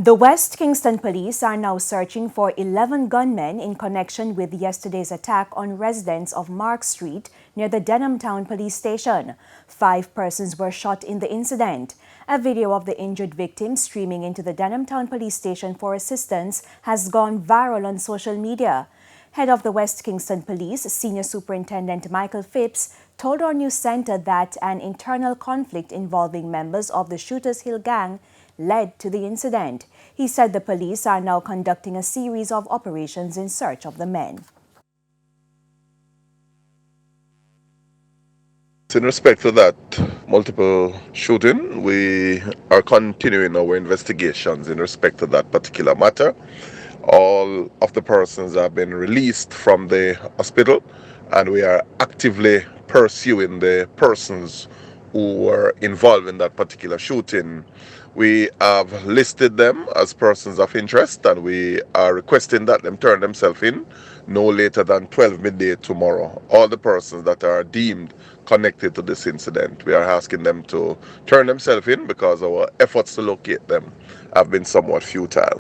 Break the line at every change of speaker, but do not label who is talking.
The West Kingston police are now searching for 11 gunmen in connection with yesterday's attack on residents of Mark Street near the Denham Town Police Station. 5 persons were shot in the incident. A video of the injured victim streaming into the Denham Town Police Station for assistance has gone viral on social media. Head of the West Kingston Police, Senior Superintendent Michael Phipps, told our news center that an internal conflict involving members of the Shooters Hill gang led to the incident. He said the police are now conducting a series of operations in search of the men.
In respect to that multiple shooting, we are continuing our investigations in respect to that particular matter. All of the persons have been released from the hospital, and we are actively pursuing the persons who were involved in that particular shooting. We have listed them as persons of interest, and we are requesting that them turn themselves in no later than 12 midday tomorrow. All the persons that are deemed connected to this incident, we are asking them to turn themselves in because our efforts to locate them have been somewhat futile.